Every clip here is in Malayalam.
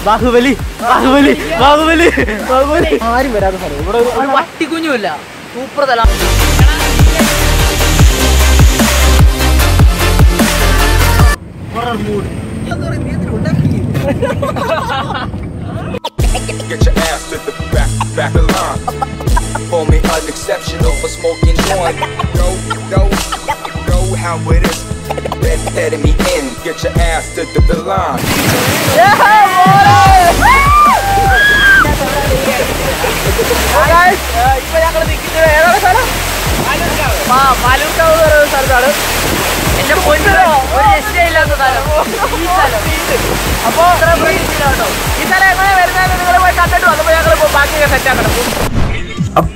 ബാഹുബലി ആരും വരാതെ സ്ഥലം ഇവിടെ വട്ടിക്കുഞ്ഞുമില്ല. സൂപ്പർ സ്ഥലം. Get your ass to the back of line. For me unexceptional for smoking joint. Know how it is. Let me in. Get your ass to the line. ഇപ്പൊ ഞങ്ങൾ നിൽക്കുന്നത് ഏതാണ് സ്ഥലം? പലൂർക്കാവ് പറയുന്ന സ്ഥലത്താണ്. എന്റെ പൊന്നോ ഒരു രക്ഷയില്ലാത്ത സ്ഥലം ഈ സ്ഥലം. അപ്പൊ ഈ സ്ഥലം എങ്ങനെ വരുന്നത് നിങ്ങൾ പോയി കണ്ടിട്ട് വന്നപ്പോൾ ഞങ്ങൾ ബാക്കിയൊക്കെ സെറ്റാക്കണം.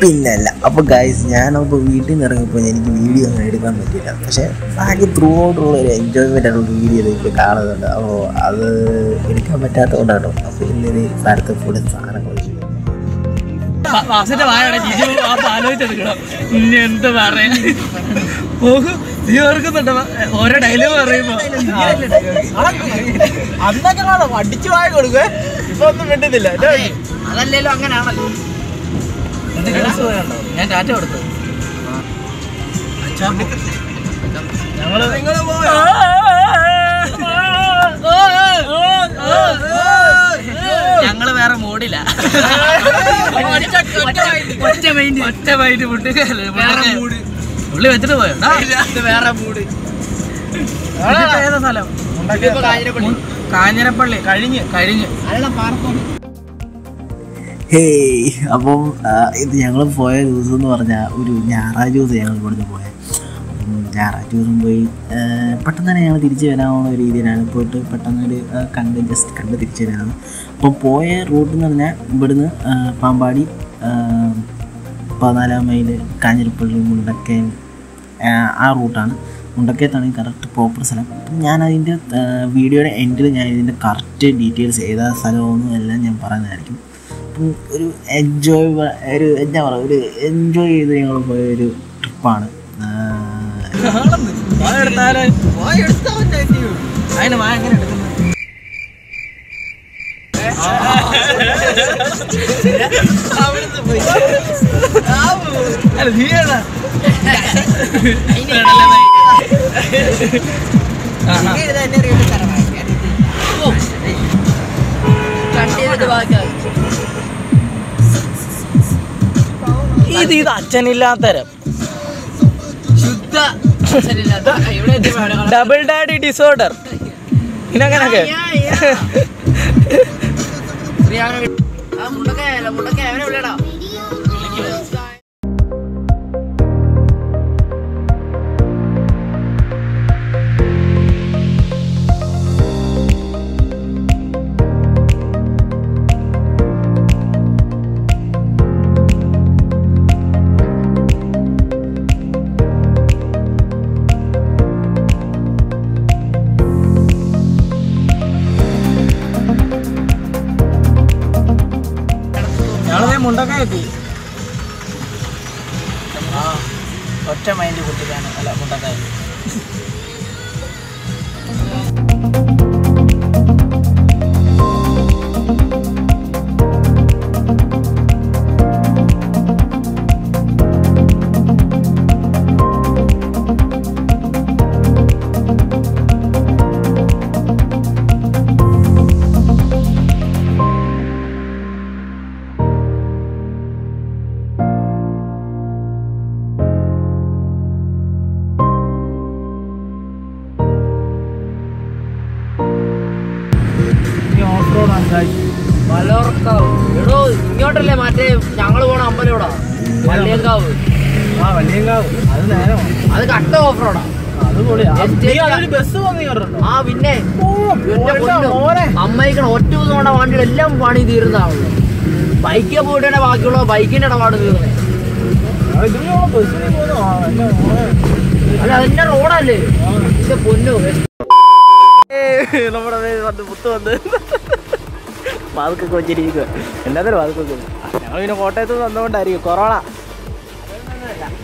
പിന്നല്ല. അപ്പോൾ ഗൈസ് ഞാനപ്പോൾ വീട്ടിൽ നിന്ന് ഇറങ്ങിയപ്പോൾ എനിക്ക് വീഡിയോ ഒന്നും എടുക്കാൻ പറ്റില്ല. പക്ഷേ ബാക്കി ത്രൂ ഔട്ടുള്ള ഒരു എൻജോയ്മെൻ്റ് ആയിട്ടുള്ള വീഡിയോ എനിക്ക് കാണുന്നുണ്ട്. അപ്പോൾ അത് എടുക്കാൻ പറ്റാത്തതുകൊണ്ടാണ്. അപ്പോൾ ഇന്നൊരു സ്ഥലത്ത് ഫുൾ സാധനങ്ങൾ ആലോചിച്ചെടുക്കണം. ഇനി എന്ത് പറയാ നീ ഓർക്കുന്നുണ്ടോ ഓരോ ഡയലോഗ് പറയുമ്പോ അന്നൊക്കെ അടിച്ചു വായ കൊടുക്കുക. ഇപ്പൊ ഒന്നും വേണ്ടുന്നില്ല. അതല്ലേലും അങ്ങനെയാണല്ലോ. ഞാൻ ടാറ്റ കൊടുത്തു. ഞങ്ങള് വേറെ മൂടില്ല. ഒറ്റ മൈൻഡ് പുള്ളി വെച്ചിട്ട് പോയോ വേറെ മൂട്. ഏതാ സ്ഥലം? കാഞ്ഞിരപ്പള്ളി കഴിഞ്ഞ് ഹേയ്. അപ്പം ഇത് ഞങ്ങൾ പോയ ദിവസം എന്ന് പറഞ്ഞാൽ ഒരു ഞായറാഴ്ച ദിവസം ഞങ്ങൾ ഇവിടുന്ന് പോയത്. ഞായറാഴ്ച ദിവസം പോയി പെട്ടെന്ന് തന്നെ ഞങ്ങൾ തിരിച്ച് വരാവുന്ന രീതിയിലാണ് പോയിട്ട് പെട്ടെന്നൊരു ജസ്റ്റ് കണ്ട് തിരിച്ച് വരാനാണ്. അപ്പം പോയ റൂട്ട് എന്ന് പറഞ്ഞാൽ ഇവിടുന്ന് പാമ്പാടി 14 മൈൽ കാഞ്ഞിരപ്പള്ളി മുണ്ടക്കയം ആ റൂട്ടാണ്. മുണ്ടക്കയത്താണ് ഈ കറക്റ്റ് പ്രോപ്പർ സ്ഥലം. ഞാനതിൻ്റെ വീഡിയോയുടെ എൻഡിൽ ഞാൻ ഇതിൻ്റെ കറക്റ്റ് ഡീറ്റെയിൽസ് ഏതാ സ്ഥലമൊന്നും എല്ലാം ഞാൻ പറയുന്നതായിരിക്കും. അപ്പം ഒരു എൻജോയ് ചെയ്ത് ഞങ്ങൾ പോയ ഒരു ട്രിപ്പാണ്. ഇത് അച്ഛനില്ലാത്തരം ശുദ്ധ ഡബിൾ ഡാഡി ഡിസോർഡർ ഇനങ്ങനൊക്കെ. മുണ്ടക്കായെത്തി. ഒറ്റ മൈൻഡ് കുട്ടിക്കാണ് അല്ല മുണ്ടക്കായ. പലോർക്കാവ് എടോ ഇങ്ങോട്ടല്ലേ മറ്റേ ഞങ്ങള് പോണ അമ്പലം ഇവിടെ വള്ളിയങ്കാവ്. അത് കട്ട ഓഫ് റോഡാ. ആ പിന്നെ അമ്മയ്ക്കണ ഒറ്റ ദിവസം കൊണ്ട വണ്ടികളെല്ലാം പണി തീരുന്നതാണല്ലോ. ബൈക്കിൽ പോയിട്ടാണ് ബാക്കിയുള്ള ബൈക്കിന്റെ ഇടപാട് തീർന്നേ. അല്ല അതിന്റെ റോഡല്ലേ ഇതിന്റെ പൊന്നോ. നമ്മുടെ മുത്ത് വന്ന് വാതൊക്കെ വെച്ചിരിക്കുക. എല്ലാത്തിനും വാതൊക്കെ ഞങ്ങൾ പിന്നെ കോട്ടയത്ത് നിന്ന് വന്നുകൊണ്ടായിരിക്കും കൊറോണ.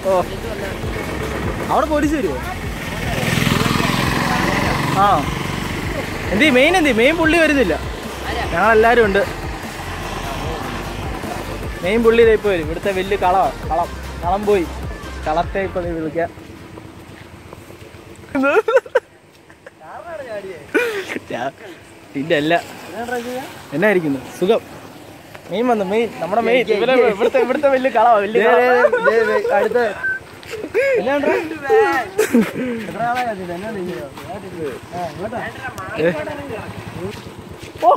ഓ അവിടെ പോലീസ് വരുമോ? ആ മെയിൻ പുള്ളി വരുന്നില്ല. ഞങ്ങളെല്ലാവരും ഉണ്ട്. മെയിൻ പുള്ളി ഇപ്പോൾ വരും. ഇവിടുത്തെ വലിയ കളം പോയി. കളത്തെ ഇപ്പോൾ വിളിക്കാം. ഇല്ല അല്ല എന്നായിരിക്കുന്നു സുഖം. മെയിൻ വന്നു. നമ്മുടെ മെയിൻ ഇവിടുത്തെ വലിയ കളവാ. അടുത്ത ഓ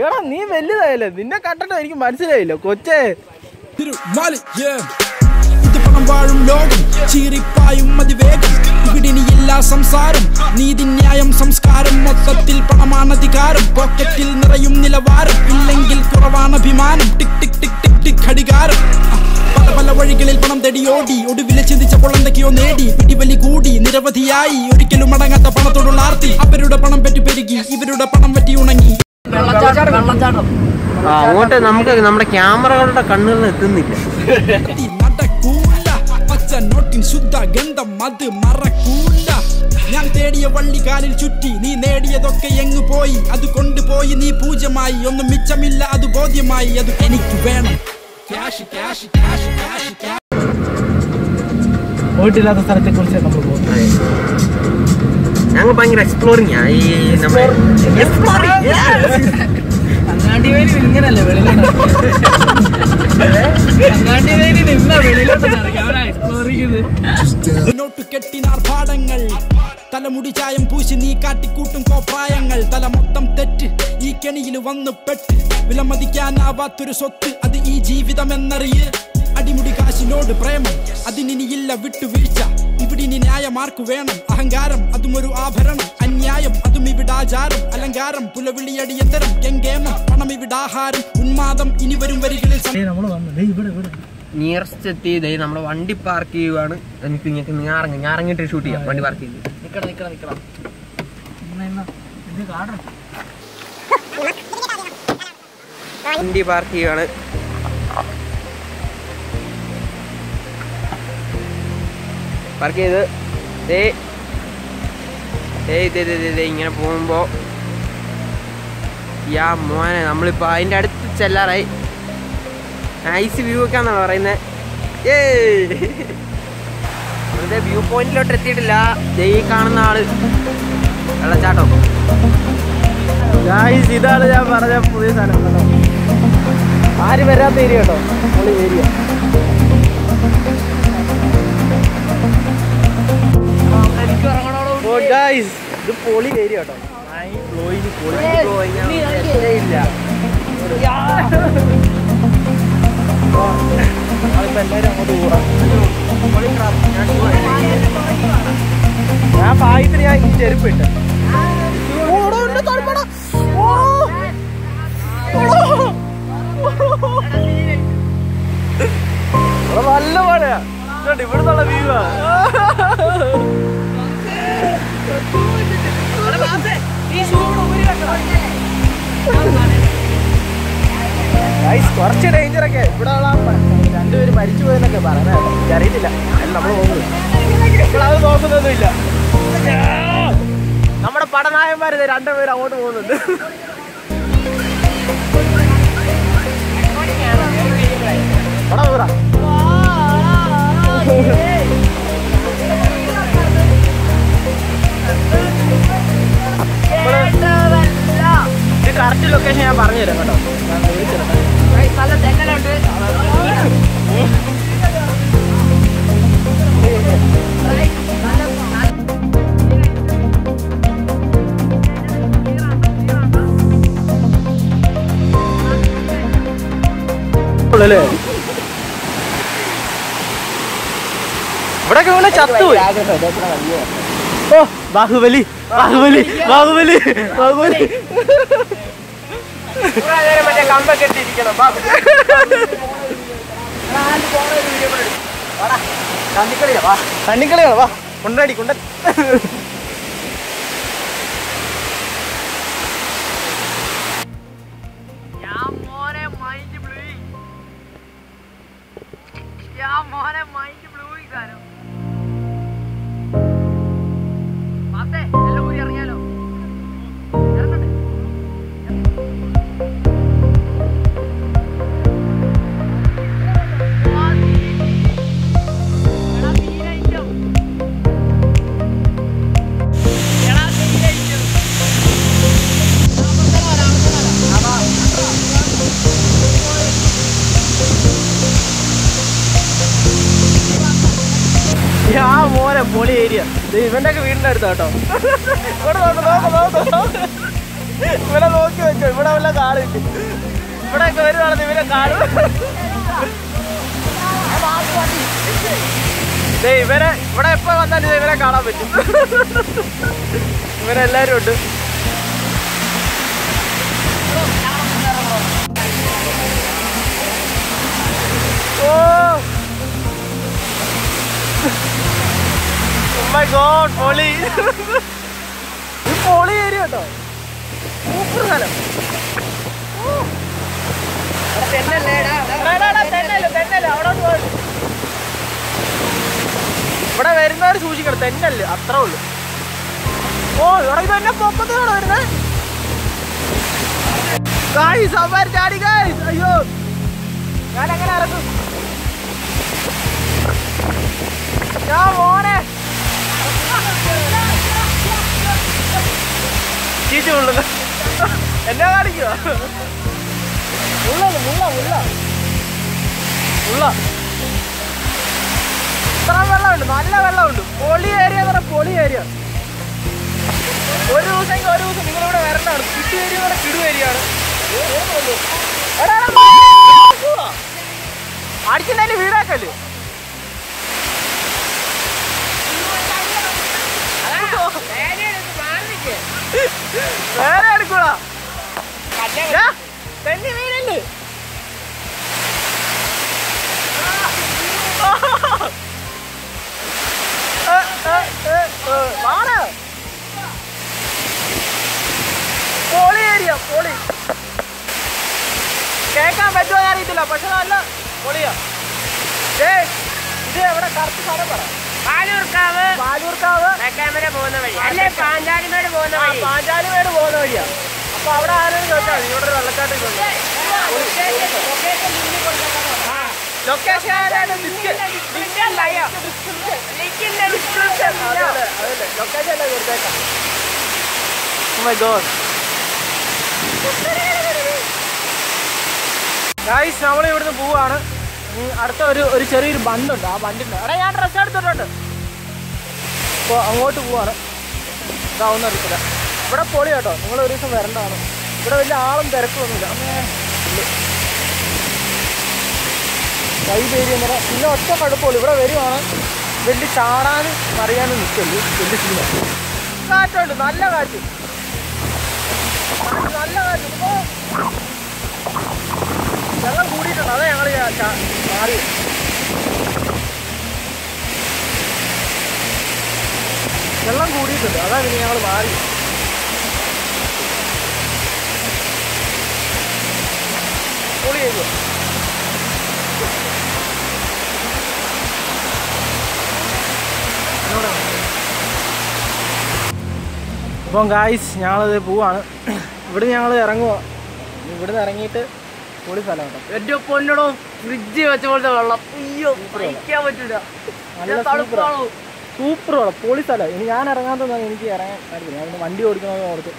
എടാ നീ വലുതായല്ലേ. നിന്നെ കണ്ടിട്ട് എനിക്ക് മനസ്സിലായില്ല കൊച്ചേ. വാഴും ലോകം ചീറിപ്പായും അതിവേഗം. ഇവിടിനിയില്ല സംസാരം, നീതിന്യായം സംസ്കാരം. മൊത്തത്തിൽ പണമാണധികാരം, പോക്കറ്റിൽ നിറയും നിലവാരം. ഇല്ലെങ്കിൽ കുറവാണ് അഭിമാനം. ടിക് ടിക് ടിക് ടിക് ടിക് ഘടികാരം. പല വഴികളിൽ പണം തടിയോടി, ഒടുവിലെ ചിന്തിച്ചപ്പോൾ എന്തൊക്കെയോ നേടി. പിടിവലി കൂടി നിരവധിയായി, ഒരിക്കലും അടങ്ങാത്ത പണത്തോടുള്ള ആർത്തി. അവരുടെ പണം പറ്റി പെരുകി, ഇവരുടെ പണം പറ്റി ഉണങ്ങി. അങ്ങോട്ട് നമുക്ക് നമ്മുടെ ക്യാമറകളുടെ കണ്ണുകൾ എത്തുന്നില്ല. നടക്കൂല പച്ച നോട്ടിൻ ശുദ്ധ ഗന്ധം, അത് മറക്കൂല. ഞാൻ തേടിയ വള്ളി കാലിൽ ചുറ്റി, നീ നേടിയതൊക്കെ എങ്ങു പോയി. അത് കൊണ്ടുപോയി നീ പൂജ്യമായി. ഒന്നും മിച്ചമില്ല, അത് ബോധ്യമായി. അത് എനിക്ക് വേണം. പോയിട്ടില്ലാത്ത സ്ഥലത്തെ കുറിച്ച് നമ്മൾ പോകുന്നത്. ഞങ്ങൾ ഭയങ്കര എക്സ്പ്ലോറിംഗ് ആണ്. അങ്ങാണ്ടി വേലി ഇങ്ങനല്ലേ മുന്നോട്ട് കെട്ടിനാർ പാടങ്ങൾ, തലമുടി ചായം പൂശി നീ കാട്ടിക്കൂട്ടും കോപ്രായങ്ങൾ. തല മൊത്തം തെറ്റ്, ഈ കെണിയിൽ വന്ന് പെട്ട്. വിലമതിക്കാനാവാത്തൊരു സ്വത്ത്, അത് ഈ ജീവിതം എന്നറിയ്. അടിമുടി കാശിനോട് പ്രേമം, അതിനില്ല വിട്ടുവീഴ്ച. ഇവിടിനി ന്യായമാർക്ക് വേണം. അഹങ്കാരം അതും ഒരു ആഭരണം, അന്യായം അതും ഇവിടാചാരം. അലങ്കാരം പുലവിളിയടിയന്തരം, ഗംഗേമം പണം ഇവിടാഹാരം. ഉന്മാദം ഇനി വരും വരികളിൽ. നിയറസ്റ്റ് എത്തി. നമ്മുടെ വണ്ടി പാർക്ക് ചെയ്യുവാണ്. എനിക്ക് ഇങ്ങനെ ഞാറങ്ങിട്ട് ഷൂട്ട് ചെയ്യാം. വണ്ടി പാർക്ക് ചെയ്ത് നിക്കണം. വണ്ടി പാർക്ക് ചെയ്യുവാണ്. പാർക്ക് ചെയ്ത് ഇങ്ങനെ പോകുമ്പോ മോനെ നമ്മളിപ്പോ അതിന്റെ അടുത്ത് ചെല്ലാറായി. നൈസ് വ്യൂ ഒക്കെയാണെന്നാണ് പറയുന്നത്. വെറുതെ വ്യൂ പോയിന്റിലോട്ട് എത്തിയിട്ടില്ല. ഈ കാണുന്ന ആള് വെള്ളച്ചാട്ടം. ഇതാണ് ഞാൻ പറഞ്ഞ പുതിയ സ്ഥലം കേട്ടോ. ആരും വരാത്ത ഏരിയ കേട്ടോ. പൊളി ഏരിയ. ഇത് പൊളി ഏരിയ കേട്ടോ. ഇല്ല എല്ലാവരും അങ്ങോട്ട് പോവാം. ഞാൻ പായത്തിന് ഞാൻ ചെരുപ്പ് ഇട്ട് നല്ല മഴയാ. ഇവിടുന്നുള്ള വ്യൂ കുറച്ച് ഡേഞ്ചറൊക്കെ. ഇവിടെ രണ്ടുപേര് മരിച്ചു പോയെന്നൊക്കെ പറയുന്നത് എനിക്കറിയത്തില്ല. നമ്മൾ പോകുന്നത് നമ്മളത് നോക്കുന്നൊന്നുമില്ല. നമ്മുടെ പടനായന്മാർ രണ്ടുപേര് അങ്ങോട്ട് പോകുന്നുണ്ട്. പട ഇത് കറക്റ്റ് ലൊക്കേഷൻ ഞാൻ പറഞ്ഞുതരാം കേട്ടോ. ഇവിടെയൊക്കെ ഇങ്ങനെ ചത്തുപോയി. ഓ ബാഹുബലി ബാഹുബലി ബാഹുബലി ബാഹുബലി. മറ്റേ കമ്പൊക്കെ എത്തിയിരിക്കണം. കണ്ണിക്കളിയാ വാ. കൊണ്ടാടി കൊണ്ട. എല്ലാം ഊരി ഇറങ്ങിയാലോ? ഇവന്റെ ഒക്കെ വീടിന്റെ അടുത്ത് കേട്ടോ. ഇവിടെ ഇവിടെ നോക്കി വെച്ചോ. ഇവിടെ വല്ല കാടില്ല. ഇവിടെ ഒക്കെ വരുവാണെന്ന് ഇവരെ കാണും. ഇവരെ ഇവിടെ എപ്പോ വന്നാലും ഇവരെ കാണാൻ പറ്റും. ഇവരെല്ലാരും ഉണ്ട്. Oh my god, പൊളി. ഈ പൊളി ഏരിയ കേട്ടോ. സൂപ്പർ സ്ഥലം. ഇവിടെ വരുന്നവർ സൂക്ഷിക്കണം. തെന്നല്ലേ അത്രേ ഉള്ളു. ഓ ഇവിടെ ഇത് തന്നെ പൊക്കത്തിനാണോ വരുന്നത്? ഗായ്സ് അവന്മാർ ചാടി ഗായ്സ്. അയ്യോ ഞാനെങ്ങനെ ഇറങ്ങും? ഞാൻ മോനെ ചീച്ചുള്ളു. എന്നെ കാണിക്കുക. ഉള്ളത് മുള്ള മുള്ള മുള്ള. ഇത്ര വെള്ളമുണ്ട്, നല്ല വെള്ളമുണ്ട്. പൊളി ഏരിയ എന്ന് പറഞ്ഞാൽ പൊളി ഏരിയ. ഒരു ദിവസം നിങ്ങളിവിടെ വരണ്ടാണ്. കിട്ടു ഏരിയ എന്ന് പറഞ്ഞാൽ കിടു ഏരിയ ആണ്. അടിച്ചിട്ടതിന്റെ വീടാക്കല്ലേ? വേറെ എടുക്കൂടാ. തെന്നി മീനുണ്ട്. പൊളി ഏരിയ പൊളി. കേൾക്കാൻ പറ്റുമോ അറിയത്തില്ല, പക്ഷെ നല്ല പൊളിയാ. ഇത് എവിടെ കറക്റ്റ് സ്ഥലം പറ? പാലൂർക്കാവ്. പാലൂർക്കാവ് പോകുന്ന വഴി അല്ലേ? പാഞ്ചാലിമേട് പോകുന്ന വഴി. പാഞ്ചാലിമേട് പോകുന്ന വഴിയാ. അപ്പൊ അവിടെ ആരും ചോദിച്ചാൽ മതി. ഇവിടെ ഒരു വെള്ളച്ചാട്ടം ലൊക്കേഷൻ കൊടുത്തേക്കാം. Oh my God. ഗൈസ് നമ്മൾ ഇവിടുന്ന് പോവാണ്. അടുത്ത ഒരു ചെറിയൊരു ബണ്ടുണ്ട്. ആ ബണ്ടിൻ്റെ അവിടെ ഞാൻ ഡ്രസ്സ് എടുത്തിട്ടുണ്ട്. അപ്പോൾ അങ്ങോട്ട് പോവാണ്. ഇതാവുന്ന അറിയത്തില്ല. ഇവിടെ പൊളി കേട്ടോ. നിങ്ങൾ ഒരു ദിവസം വരേണ്ടതാണ്. ഇവിടെ വലിയ ആളും തിരക്കൊന്നുമില്ല. കൈ പേര് എന്ന് പറഞ്ഞാൽ പിന്നെ ഒറ്റ കടുപ്പുള്ളൂ. ഇവിടെ വരുവാണ് വലിയ ചാടാനും അറിയാനും നിൽക്കുള്ളൂ. വലിയ ശീലം. കാറ്റുണ്ട്, നല്ല കാറ്റ്. നല്ല കാറ്റ്. വെള്ളം കൂടിയിട്ടുണ്ട്. അതാ ഞങ്ങൾ മാറി. വെള്ളം കൂടിയിട്ടുണ്ട്. അതാ പിന്നെ ഞങ്ങൾ മാറി. പൊളി ചെയ്യുക. അപ്പം ഗായ്സ് ഞങ്ങളത് പോവാണ്. ഇവിടെ ഞങ്ങൾ ഇറങ്ങുക. ഇവിടുന്ന് ഇറങ്ങിയിട്ട് പൊളി സ്ഥലം കേട്ടോ. എൻ്റെ പൊന്നടോ ഫ്രിഡ്ജ് വെച്ച പോലത്തെ വെള്ളം. അയ്യോ കഴിക്കാൻ പറ്റില്ല. നല്ല സൂപ്പർ വെള്ളം. പൊളി സ്ഥലം. ഇനി ഞാൻ ഇറങ്ങാത്തതാണ്. എനിക്ക് ഇറങ്ങാൻ കാര്യമില്ല. ഞാൻ വണ്ടി ഓടിക്കണമെന്ന് ഓർത്ത്.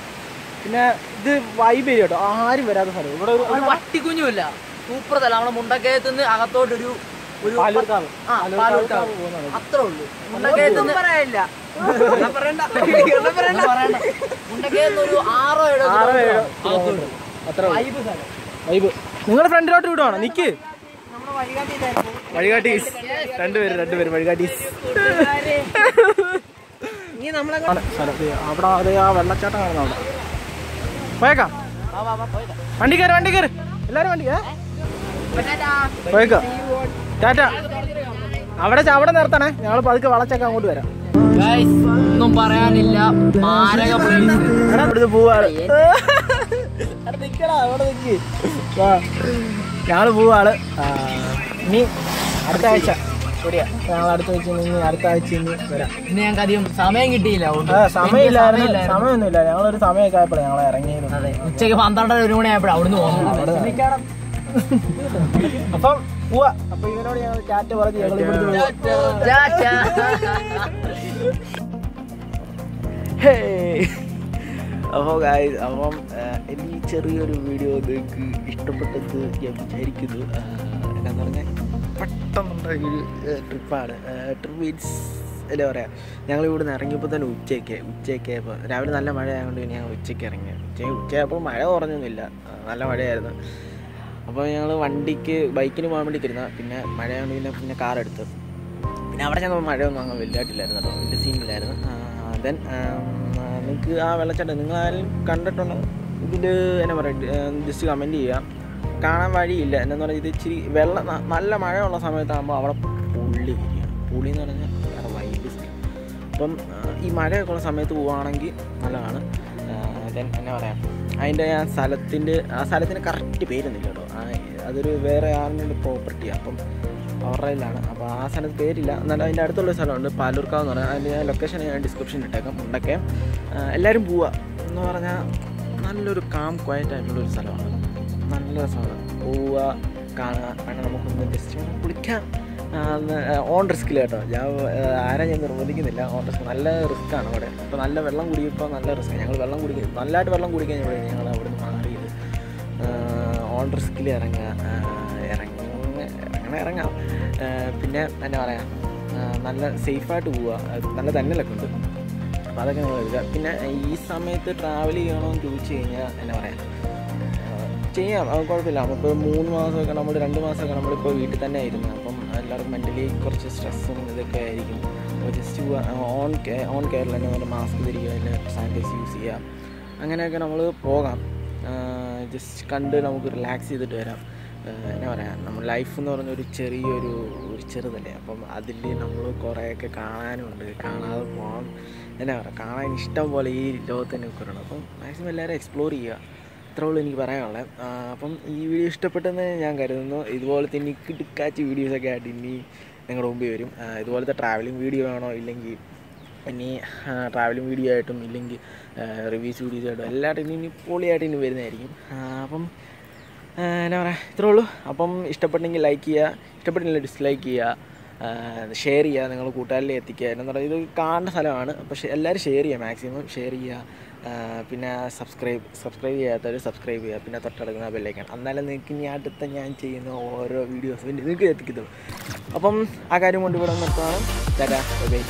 പിന്നെ ഇത് വൈബ് ഏരിയ കേട്ടോ. ആരും വരാത്ത സ്ഥലം. ഇവിടെ ഒരു പട്ടിക്കുഞ്ഞുമില്ല. സൂപ്പർ സ്ഥലം. നമ്മുടെ മുണ്ടക്കയത്ത് നിന്ന് അകത്തോട്ടൊരു പല്ലൂർക്കാവ് അത്രേ ഉള്ളൂ. മുണ്ടക്കയത്ത് പറയാനില്ല. മുണ്ടക്കയത്തൊരു 6-7 അത്ര വൈബ്. നിങ്ങളുടെ ഫ്രണ്ടിലോട്ട് വിടുവാണോ? നിക്ക്. വഴികാട്ടി രണ്ടുപേര് വഴികാട്ടി. അവിടെ അതെ ആ വെള്ളച്ചാട്ടം കാണുന്ന അവിടെ പോയേക്കാം. വണ്ടി കയറി എല്ലാരും വണ്ടി പോയേക്കാം. ടാറ്റ. അവിടെ നിർത്തണേ. ഞങ്ങൾ പതുക്കെ വളച്ചൊക്കെ അങ്ങോട്ട് വരാം. ഒന്നും പറയാനില്ല. ഇവിടുന്ന് പോവാണ്. ഞങ്ങള് പോവാണ്. ഇനി അടുത്ത ആഴ്ച ഞങ്ങൾ അടുത്ത ആഴ്ച അടുത്ത ആഴ്ച വരാം. ഇനി ഞങ്ങൾക്ക് അധികം സമയം കിട്ടിയില്ല. സമയമൊന്നുമില്ല. ഞങ്ങളൊരു സമയമൊക്കെ ആയപ്പോഴേ ഞങ്ങൾ ഇറങ്ങിയിരുന്നു. അതെ, ഉച്ചയ്ക്ക് 12-1 മണി ആയപ്പോഴാണ് അവിടുന്ന് പോകുന്നത്. അപ്പം പോവാ. അപ്പൊ ഇവനോട് ഞങ്ങൾ ടാറ്റ പറഞ്ഞ് ഞങ്ങൾ അപ്പോൾ ഗായ്സ്, അപ്പം എനിക്ക് ചെറിയൊരു വീഡിയോ നിങ്ങൾക്ക് ഇഷ്ടപ്പെട്ടത് ഞാൻ വിചാരിക്കുന്നു. എന്താണെന്ന് പറഞ്ഞാൽ പെട്ടെന്നുള്ള ഒരു ട്രിപ്പാണ്. ട്രിപ്പ് മീൻസ് എന്താ പറയുക, ഞങ്ങൾ ഇവിടുന്ന് ഇറങ്ങിയപ്പോൾ തന്നെ ഉച്ചയ്ക്കായപ്പോൾ രാവിലെ നല്ല മഴ ആയതുകൊണ്ട് പിന്നെ ഞങ്ങൾ ഉച്ചയ്ക്ക് ഇറങ്ങി. ഉച്ചയായപ്പോൾ മഴ കുറഞ്ഞൊന്നുമില്ല, നല്ല മഴയായിരുന്നു. അപ്പോൾ ഞങ്ങൾ ബൈക്കിന് പോകാൻ വേണ്ടി ഇരുന്ന, പിന്നെ മഴയായതുകൊണ്ട് പിന്നെ കാർ എടുത്ത്. പിന്നെ അവിടെ ചെന്നപ്പോൾ മഴയൊന്നും അങ്ങനെ വലുതായിട്ടില്ലായിരുന്നു കേട്ടോ, വലിയ സീനില്ലായിരുന്നു. ദെൻ നിങ്ങൾക്ക് ആ വെള്ളച്ചാട്ടം നിങ്ങളാരും കണ്ടിട്ടുണ്ടോ ഇതിൽ എന്നാ പറയുക, ജസ്റ്റ് കമൻറ്റ് ചെയ്യുക. കാണാൻ വഴിയില്ല, എന്താണെന്ന് പറഞ്ഞാൽ ഇത് ഇച്ചിരി നല്ല മഴയുള്ള സമയത്താകുമ്പോൾ അവിടെ പുള്ളി എന്ന് പറഞ്ഞാൽ വേറെ വൈബ് സ്ഥിതി. അപ്പം ഈ മഴയൊക്കെ ഉള്ള സമയത്ത് പോവുകയാണെങ്കിൽ നല്ലതാണ്. ദെൻ എന്നാ പറയാം, അതിൻ്റെ ആ സ്ഥലത്തിന് കറക്റ്റ് പേരൊന്നുമില്ല കേട്ടോ, അതൊരു വേറെ ആരുടെ പ്രോപ്പർട്ടിയാണ്. അപ്പം അവരുടെ ഇതിലാണ്. അപ്പോൾ ആ സ്ഥലത്ത് പേരില്ല, എന്നാലും അതിൻ്റെ അടുത്തുള്ളൊരു സ്ഥലമുണ്ട് പാലൂർക്കാവ് എന്ന് പറഞ്ഞാൽ. അതിൻ്റെ ലൊക്കേഷൻ ഞാൻ ഡിസ്ക്രിപ്ഷനിൽ ഇട്ടേക്കാം. ഉണ്ടൊക്കെ എല്ലാവരും പോവുക എന്ന് പറഞ്ഞാൽ നല്ലൊരു ക്വയറ്റായിട്ടുള്ളൊരു സ്ഥലമാണ്, നല്ല രസമാണ്. പോവുക, കാണുക, വേണം നമുക്കൊന്ന് ജസ്റ്റ് കുളിക്കാം. ഓൺ റിസ്കിൽ കേട്ടോ, ഞാൻ നിർബന്ധിക്കുന്നില്ല. ഓൺ റിസ്ക് നല്ല റിസ്ക്കാണ് അവിടെ. അപ്പോൾ നല്ല വെള്ളം കുടിക്കുമ്പോൾ നല്ല റിസ്ക്. ഞങ്ങൾ നല്ലതായിട്ട് വെള്ളം കുടിക്കാൻ ഞങ്ങൾ അവിടെ നിന്ന് മാറിയത്. ഓൺ റിസ്കിൽ ഇറങ്ങാം. പിന്നെ എന്നാ പറയുക, നല്ല സേഫായിട്ട് പോവുക, നല്ല തന്നലൊക്കെ ഉണ്ട്. അപ്പോൾ അതൊക്കെ നമ്മൾ എഴുതുക. പിന്നെ ഈ സമയത്ത് ട്രാവൽ ചെയ്യണമെന്ന് ചോദിച്ചു കഴിഞ്ഞാൽ എന്നാ പറയുക, ചെയ്യാം, കുഴപ്പമില്ല. നമുക്കിപ്പോൾ 3 മാസമൊക്കെ 2 മാസമൊക്കെ നമ്മളിപ്പോൾ വീട്ടിൽ തന്നെ ആയിരുന്നു. അപ്പം എല്ലാവർക്കും മെൻ്റലി കുറച്ച് സ്ട്രെസ്സും ഇതൊക്കെ ആയിരിക്കും. അപ്പോൾ ജസ്റ്റ് ഓൺ കെയറിൽ തന്നെ നമ്മൾ മാസ്ക് ധരിക്കുക, അതിൽ സാനിറ്റൈസ് യൂസ് ചെയ്യുക, അങ്ങനെയൊക്കെ നമ്മൾ പോകാം. ജസ്റ്റ് കണ്ട് നമുക്ക് റിലാക്സ് ചെയ്തിട്ട് വരാം. എന്നാ പറയുക, നമ്മൾ ലൈഫ് എന്ന് പറഞ്ഞൊരു ചെറുതല്ലേ. അപ്പം അതിൽ നമ്മൾ കുറേയൊക്കെ കാണാനുണ്ട്, കാണാതെ പോകാം. എന്നാ പറയുക, കാണാൻ ഇഷ്ടം പോലെ ഈ ലോകത്ത് തന്നെ നിൽക്കണം. അപ്പം മാക്സിമം എല്ലാവരും എക്സ്പ്ലോർ ചെയ്യുക. ഇത്രേ ഉള്ളൂ എനിക്ക് പറയാനുള്ളത്. അപ്പം ഈ വീഡിയോ ഇഷ്ടപ്പെട്ടെന്ന് ഞാൻ കരുതുന്നു. ഇതുപോലത്തെ ഇനി കിടുക്കാച്ച് വീഡിയോസൊക്കെ ആയിട്ട് ഇനി നിങ്ങളുടെ മുമ്പിൽ വരും. ഇതുപോലത്തെ ട്രാവലിംഗ് വീഡിയോ ആണോ, ഇല്ലെങ്കിൽ ഇനി ട്രാവലിംഗ് വീഡിയോ ആയിട്ടും, ഇല്ലെങ്കിൽ റിവ്യൂസ് വീഡിയോസ് ആയിട്ടും എല്ലായിട്ടും ഇനി പൊളിയായിട്ട് ഇനി വരുന്നതായിരിക്കും. അപ്പം എന്നാ പറയുക, ഇത്രേ ഉള്ളൂ. അപ്പം ഇഷ്ടപ്പെട്ടെങ്കിൽ ലൈക്ക് ചെയ്യുക, ഇഷ്ടപ്പെട്ടില്ല ഡിസ്ലൈക്ക് ചെയ്യുക, ഷെയർ ചെയ്യുക, നിങ്ങൾ കൂട്ടുകാരിലേക്ക് എത്തിക്കുക. എന്ന് പറഞ്ഞാൽ ഇത് കാണേണ്ട സ്ഥലമാണ്. പക്ഷേ എല്ലാവരും ഷെയർ ചെയ്യുക, മാക്സിമം ഷെയർ ചെയ്യുക. പിന്നെ സബ്സ്ക്രൈബ് ചെയ്യാത്തവർ സബ്സ്ക്രൈബ് ചെയ്യുക. പിന്നെ തൊട്ടടുക്കുന്ന ബെല്ലൈക്കൺ, എന്നാലും നിങ്ങൾക്ക് ഇനി അടുത്ത ഞാൻ ചെയ്യുന്ന ഓരോ വീഡിയോസ് നിങ്ങൾക്ക് എത്തിക്കത്തുള്ളൂ. അപ്പം ആ കാര്യം കൊണ്ട് ഇവിടെ നിർത്തുകയാണ്. Tata, bye bye.